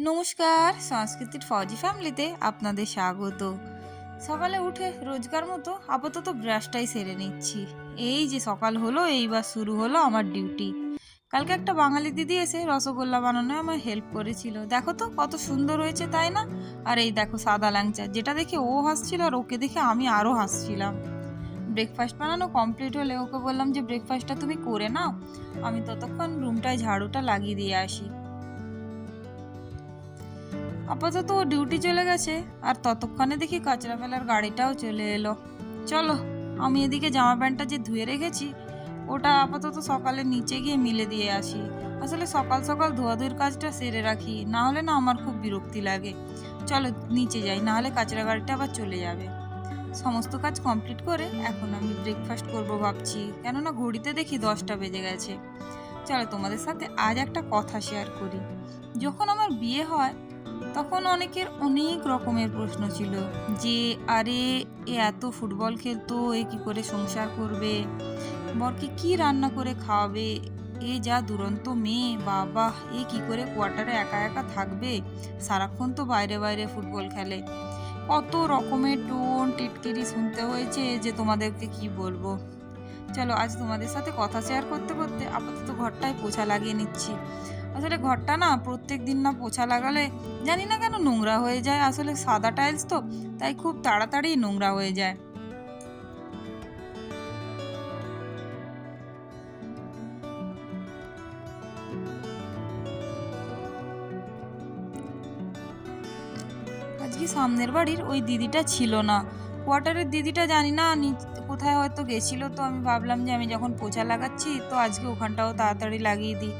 নমস্কার, সংস্কৃতির ফৌজি ফ্যামিলিতে আপনাদের স্বাগত। সকালে উঠে রোজকার মতো আপাতত ব্রাশটাই সেরে নিচ্ছি। এই যে সকাল হলো, এইবার শুরু হলো আমার ডিউটি। কালকে একটা বাঙালি দিদি এসে রসগোল্লা বানানোয় আমার হেল্প করেছিল। দেখো তো কত সুন্দর হয়েছে, তাই না? আর এই দেখো সাদা ল্যাংচা, যেটা দেখে ও হাসছিল আর ওকে দেখে আমি আরও হাসছিলাম। ব্রেকফাস্ট বানানো কমপ্লিট হলে ওকে বললাম যে ব্রেকফাস্টটা তুমি করে নাও, আমি ততক্ষণ রুমটায় ঝাড়ুটা লাগিয়ে দিয়ে আসি। আপাতত ও ডিউটি চলে গেছে, আর ততক্ষণে দেখি কাচরা ফেলার গাড়িটাও চলে এলো। চলো, আমি এদিকে জামা প্যান্টটা যে ধুয়ে রেখেছি ওটা আপাতত সকালে নিচে গিয়ে মিলে দিয়ে আসি। আসলে সকাল সকাল ধোয়াধুয়ির কাজটা সেরে রাখি, না হলে না আমার খুব বিরক্তি লাগে। চলো নিচে যাই, না হলে কাচরা গাড়িটা আবার চলে যাবে। সমস্ত কাজ কমপ্লিট করে এখন আমি ব্রেকফাস্ট করব ভাবছি, কেননা ঘড়িতে দেখি 10টা বেজে গেছে। চলো তোমাদের সাথে আজ একটা কথা শেয়ার করি। যখন আমার বিয়ে হয় তখন অনেকের অনেক রকমের প্রশ্ন ছিল যে আরে এ এত ফুটবল খেলতো, এ কি করে সংসার করবে, বরকে কি রান্না করে খাওয়াবে, এ যা দুরন্ত মেয়ে, বাবা এ কি করে কোয়ার্টারে একা একা থাকবে, সারাক্ষণ তো বাইরে বাইরে ফুটবল খেলে। কত রকমের টোন টিটকিরি শুনতে হয়েছে যে তোমাদেরকে কি বলবো। চলো আজ তোমাদের সাথে কথা শেয়ার করতে করতে আপাতত ঘরটায় পোছা লাগিয়ে নিচ্ছি। আসলে ঘরটা না প্রত্যেক দিন না পোছা লাগালে জানি না কেন নোংরা হয়ে যায়। আসলে সাদা টাইলস তো, তাই খুব তাড়াতাড়ি নোংরা হয়ে যায়। আজকে সামনের বাড়ির ওই দিদিটা ছিল না, কোয়ার্টারের দিদিটা জানি না কোথায় হয়তো গেছিল। তো আমি ভাবলাম যে আমি যখন পোছা লাগাচ্ছি তো আজকে ওখানটাও তাড়াতাড়ি লাগিয়ে দিই,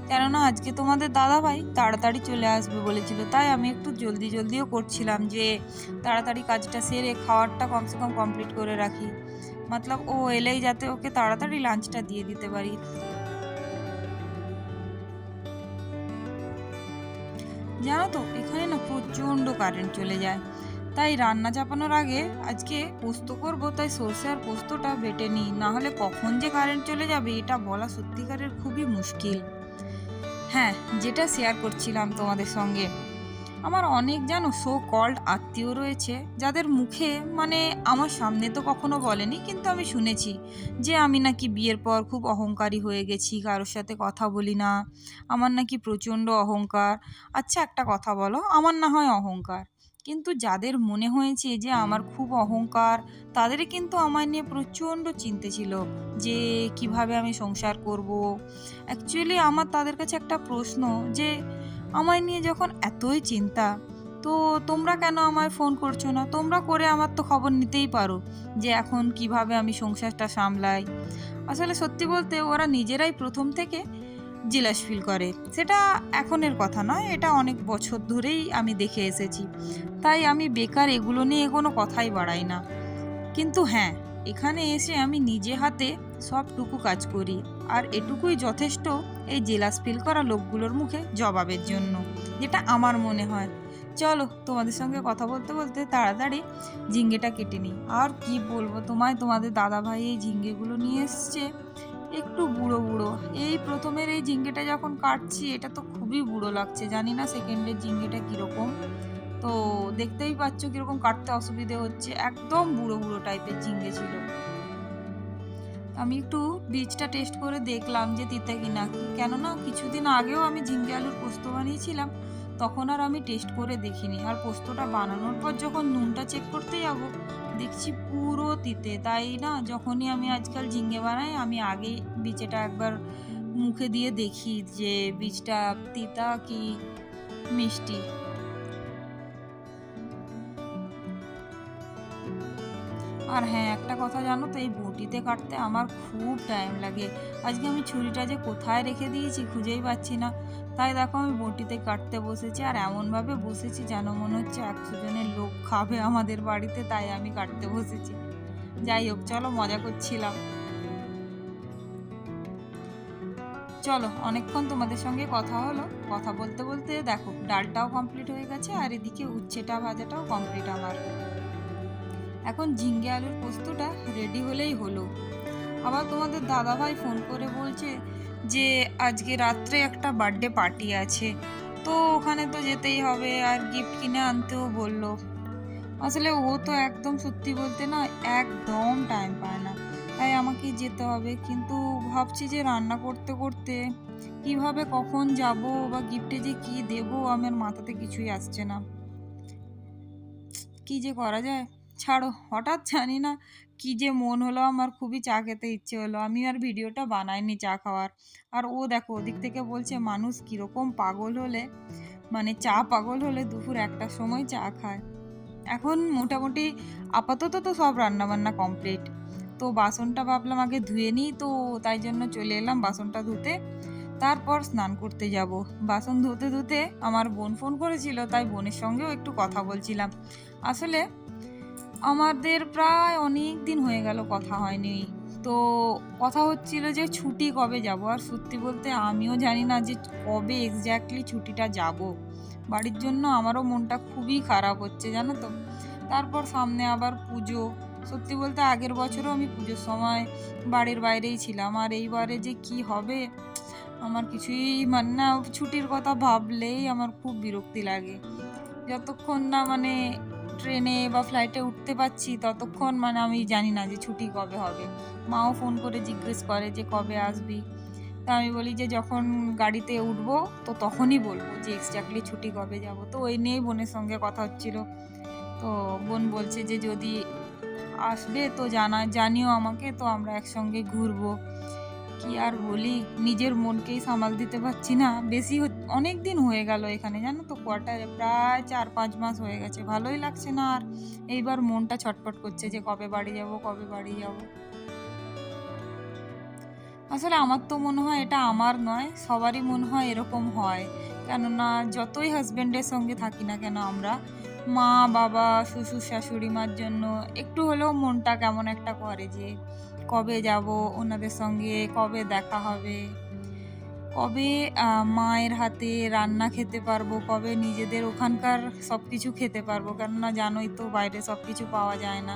কেননা আজকে তোমাদের দাদা ভাই তাড়াতাড়ি চলে আসবে বলেছিল। তাই আমি একটু জলদি জলদিও করছিলাম যে তাড়াতাড়ি কাজটা সেরে খাওয়ারটা কমসে কম কমপ্লিট করে রাখি, মতলব ও এলেই যাতে ওকে তাড়াতাড়ি লাঞ্চটা দিয়ে দিতে পারি। জানো তো এখানে না প্রচণ্ড কারেন্ট চলে যায়, তাই রান্না চাপানোর আগে আজকে পোস্ত করব, তাই সর্ষে আর পোস্তটা বেটে নিই, না হলে কখন যে কারেন্ট চলে যাবে এটা বলা সত্যিকারের খুবই মুশকিল। হ্যাঁ, যেটা শেয়ার করছিলাম তোমাদের সঙ্গে, আমার অনেক জানো সো কল্ড আত্মীয় রয়েছে যাদের মুখে মানে আমার সামনে তো কখনো বলেনি, কিন্তু আমি শুনেছি যে আমি নাকি বিয়ের পর খুব অহংকারী হয়ে গেছি, কারোর সাথে কথা বলি না, আমার নাকি প্রচণ্ড অহংকার। আচ্ছা একটা কথা বলো, আমার না হয় অহংকার, কিন্তু যাদের মনে হয়েছে যে আমার খুব অহংকার তাদের কিন্তু আমার নিয়ে প্রচণ্ড চিন্তা ছিল যে কিভাবে আমি সংসার করব। অ্যাকচুয়ালি আমার তাদের কাছে একটা প্রশ্ন যে আমায় নিয়ে যখন এতই চিন্তা, তো তোমরা কেন আমায় ফোন করছো না? তোমরা করে আমার তো খবর নিতেই পারো যে এখন কিভাবে আমি সংসারটা সামলাই। আসলে সত্যি বলতে ওরা নিজেরাই প্রথম থেকে জেলাস ফিল করে। সেটা এখনের কথা নয়, এটা অনেক বছর ধরেই আমি দেখে এসেছি। তাই আমি বেকার এগুলো নিয়ে কোনো কথাই বাড়াই না। কিন্তু হ্যাঁ, এখানে এসে আমি নিজে হাতে সবটুকু কাজ করি, আর এটুকুই যথেষ্ট এই জেলাস ফিল করা লোকগুলোর মুখে জবাবের জন্য, যেটা আমার মনে হয়। চলো তোমাদের সঙ্গে কথা বলতে বলতে তাড়াতাড়ি ঝিঙ্গেটা কেটে নিই। আর কি বলবো তোমায়, তোমাদের দাদা ভাই এই ঝিঙ্গেগুলো নিয়ে এসছে একটু বুড়ো বুড়ো। এই প্রথমের এই ঝিঙ্গেটা যখন কাটছি এটা তো খুবই বুড়ো লাগছে, জানি না সেকেন্ডের ঝিঙ্গেটা কীরকম। তো দেখতেই পাচ্ছ কিরকম কাটতে অসুবিধে হচ্ছে, একদম বুড়ো বুড়ো টাইপের ঝিঙ্গে ছিল। আমি একটু বীজটা টেস্ট করে দেখলাম যে তিতা কিনা, কেননা কিছুদিন আগেও আমি ঝিঙ্গে আলুর পোস্ত বানিয়েছিলাম, তখন আর আমি টেস্ট করে দেখিনি। আর পোস্তটা বানানোর পর যখন নুনটা চেক করতে যাব দেখছি পুরো তিতে। তাই না যখনই আমি আজকাল ঝিঙ্গে বানাই আমি আগে বীজটা একবার মুখে দিয়ে দেখি যে বীজটা তিতা কি মিষ্টি। আর হ্যাঁ, একটা কথা জানো তো, এই বটিতে কাটতে আমার খুব টাইম লাগে। আজকে আমি ছুরিটা যে কোথায় রেখে দিয়েছি খুঁজেই পাচ্ছি না। তাই দেখো আমি বটিতে কাটতে বসেছি, আর এমনভাবে বসেছি যেন মনে হচ্ছে 100 জনের লোক খাবে আমাদের বাড়িতে, তাই আমি কাটতে বসেছি। যাই হোক, চলো মজা করছিলাম। চলো অনেকক্ষণ তোমাদের সঙ্গে কথা হলো, কথা বলতে বলতে দেখো ডালটাও কমপ্লিট হয়ে গেছে, আর এদিকে উচ্ছেটা ভাজাটাও কমপ্লিট আমার। এখন ঝিঙ্গে আলুর পোস্তটা রেডি হলেই হলো। আবার তোমাদের দাদাভাই ফোন করে বলছে যে আজকে রাত্রে একটা বার্থডে পার্টি আছে, তো ওখানে তো যেতেই হবে, আর গিফট কিনে আনতেও বললো। আসলে ও তো একদম সত্যি বলতে না একদম টাইম পায় না, তাই আমাকে যেতে হবে। কিন্তু ভাবছি যে রান্না করতে করতে কিভাবে কখন যাব বা গিফটে যে কি দেব আমার মাথাতে কিছুই আসছে না। কি যে করা যায়? ছাড়ো, হঠাৎ জানি না কি যে মন হলো, আমার খুবই চা খেতে ইচ্ছে হলো। আমি আর ভিডিওটা বানাইনি চা খাওয়ার। আর ও দেখো ওদিক থেকে বলছে মানুষ কিরকম পাগল হলে, মানে চা পাগল হলে দুপুর ১টার সময় চা খায়। এখন মোটামুটি আপাতত তো সব রান্নাবান্না কমপ্লিট। তো বাসনটা ভাবলাম আগে ধুয়ে নিই, তো তাই জন্য চলে এলাম বাসনটা ধুতে। তারপর স্নান করতে যাব। বাসন ধুতে ধুতে আমার বোন ফোন করেছিল, তাই বোনের সঙ্গেও একটু কথা বলছিলাম। আসলে আমাদের প্রায় অনেক দিন হয়ে গেল কথা হয়নি। তো কথা হচ্ছিল যে ছুটি কবে যাব, আর সত্যি বলতে আমিও জানি না যে কবে এক্স্যাক্টলি ছুটিটা যাব। বাড়ির জন্য আমারও মনটা খুবই খারাপ হচ্ছে জানো তো। তারপর সামনে আবার পুজো। সত্যি বলতে আগের বছরও আমি পুজোর সময় বাড়ির বাইরেই ছিলাম, আর এইবারে যে কি হবে আমার কিছুই মানে না, ছুটির কথা ভাবলেই আমার খুব বিরক্তি লাগে। যতক্ষণ না মানে ট্রেনে বা ফ্লাইটে উঠতে পারছি ততক্ষণ মানে আমি জানি না যে ছুটি কবে হবে। মাও ফোন করে জিজ্ঞেস করে যে কবে আসবি। তা আমি বলি যে যখন গাড়িতে উঠবো তো তখনই বলবো যে এক্স্যাক্টলি ছুটি কবে যাব। তো ওই নিয়েই বোনের সঙ্গে কথা হচ্ছিল। তো বোন বলছে যে যদি আসবে তো জানিও আমাকে, তো আমরা একসঙ্গে ঘুরবো। কি আর বলি, নিজের মনকেই সামাল দিতে পারছি না। অনেক দিন হয়ে গেল এখানে জানো তো, কোয়ার্টারে প্রায় ৪-৫ মাস হয়ে গেছে, ভালোই লাগছে না। আর এইবার মনটা ছটফট করছে যে কবে বাড়ি যাব, কবে বাড়ি যাব। আসলে আমার তো মনে হয় এটা আমার নয়, সবারই মনে হয় এরকম হয়। কেননা যতই হাজবেন্ডের সঙ্গে থাকি না কেন আমরা, মা বাবা শ্বশুর শাশুড়ি মার জন্য একটু হলেও মনটা কেমন একটা করে যে কবে যাব ওনাদের সঙ্গে, কবে দেখা হবে, কবে মায়ের হাতে রান্না খেতে পারবো, কবে নিজেদের ওখানকার সব কিছু খেতে পারবো। কেননা জানোই তো বাইরে সব কিছু পাওয়া যায় না।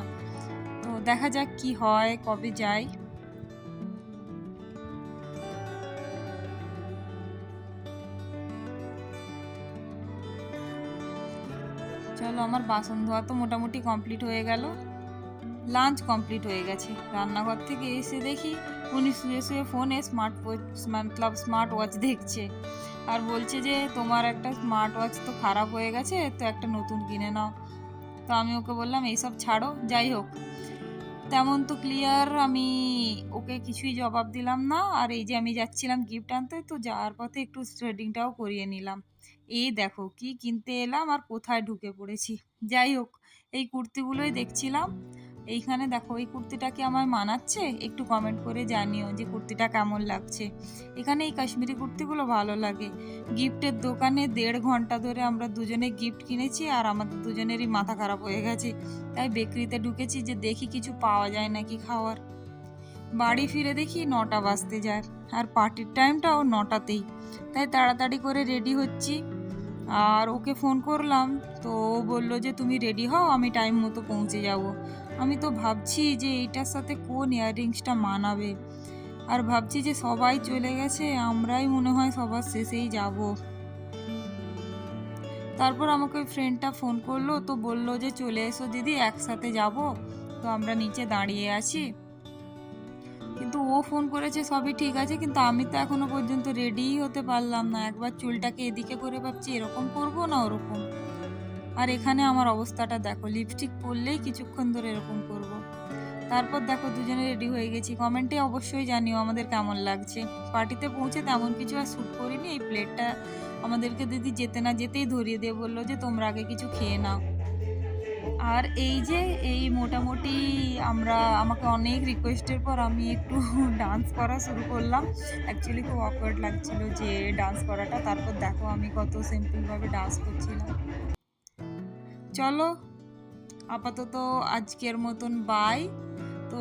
তো দেখা যাক কি হয়, কবে যাই। চলো, আমার বাসন ধোয়া তো মোটামুটি কমপ্লিট হয়ে গেল। লাঞ্চ কমপ্লিট হয়ে গেছে। রান্নাঘর থেকে এসে দেখি উনি শুয়ে শুয়ে ফোনে স্মার্ট ওয়াচ দেখছে। আর বলছে যে তোমার একটা স্মার্ট ওয়াচ তো খারাপ হয়ে গেছে, তো একটা নতুন কিনে নাও। তো আমি ওকে বললাম এইসব ছাড়ো, যাই হোক তেমন তো ক্লিয়ার আমি ওকে কিছুই জবাব দিলাম না। আর এই যে আমি যাচ্ছিলাম গিফট আনতে, তো যাওয়ার পথে একটু থ্রেডিংটাও করিয়ে নিলাম। এই দেখো কি কিনতে এলাম আর কোথায় ঢুকে পড়েছি। যাই হোক, এই কুর্তিগুলোই দেখছিলাম। এইখানে দেখো এই কুর্তিটা কি আমায় মানাচ্ছে, একটু কমেন্ট করে জানিও যে কুর্তিটা কেমন লাগছে। এখানে এই কাশ্মীরি কুর্তিগুলো ভালো লাগে। গিফটের দোকানে ১.৫ ঘন্টা ধরে আমরা দুজনে গিফট কিনেছি, আর আমাদের দুজনেরই মাথা খারাপ হয়ে গেছে। তাই বেকরিতে ঢুকেছি যে দেখি কিছু পাওয়া যায় নাকি খাওয়ার। বাড়ি ফিরে দেখি ৯টা বাজতে যায়, আর পার্টির টাইমটাও ৯টাতেই। তাই তাড়াতাড়ি করে রেডি হচ্ছি। আর ওকে ফোন করলাম, তো ও বলল যে তুমি রেডি হও, আমি টাইম মতো পৌঁছে যাব। আমি তো ভাবছি যে এইটার সাথে কোন ইয়াররিংসটা মানাবে। আর ভাবছি যে সবাই চলে গেছে, আমরাই মনে হয় সবার শেষেই যাব। তারপর আমাকে ওই ফ্রেন্ডটা ফোন করলো, তো বলল যে চলে এসো দিদি একসাথে যাব। তো আমরা নিচে দাঁড়িয়ে আছি। কিন্তু ও ফোন করেছে সবই ঠিক আছে, কিন্তু আমি তো এখনো পর্যন্ত রেডিই হতে পারলাম না। একবার চুলটাকে এদিকে করে ভাবছি এরকম করব না ওরকম। আর এখানে আমার অবস্থাটা দেখো, লিপস্টিক পরলেই কিছুক্ষণ ধরে এরকম করব। তারপর দেখো দুজনে রেডি হয়ে গেছি। কমেন্টে অবশ্যই জানিও আমাদের কেমন লাগছে। পার্টিতে পৌঁছে তেমন কিছু আর শ্যুট করিনি। এই প্লেটটা আমাদেরকে দিদি যেতে না যেতেই ধরিয়ে দিয়ে বললো যে তোমরা আগে কিছু খেয়ে নাও। আর এই যে এই মোটামুটি আমাকে অনেক রিকোয়েস্টের পর আমি একটু ডান্স করা শুরু করলাম। অ্যাকচুয়ালি খুব অকওয়ার্ড লাগছিল যে ডান্স করাটা। তারপর দেখো আমি কত সিম্পলভাবে ডান্স করছিলাম। চলো, আপাতত আজকের মতন বাই। তো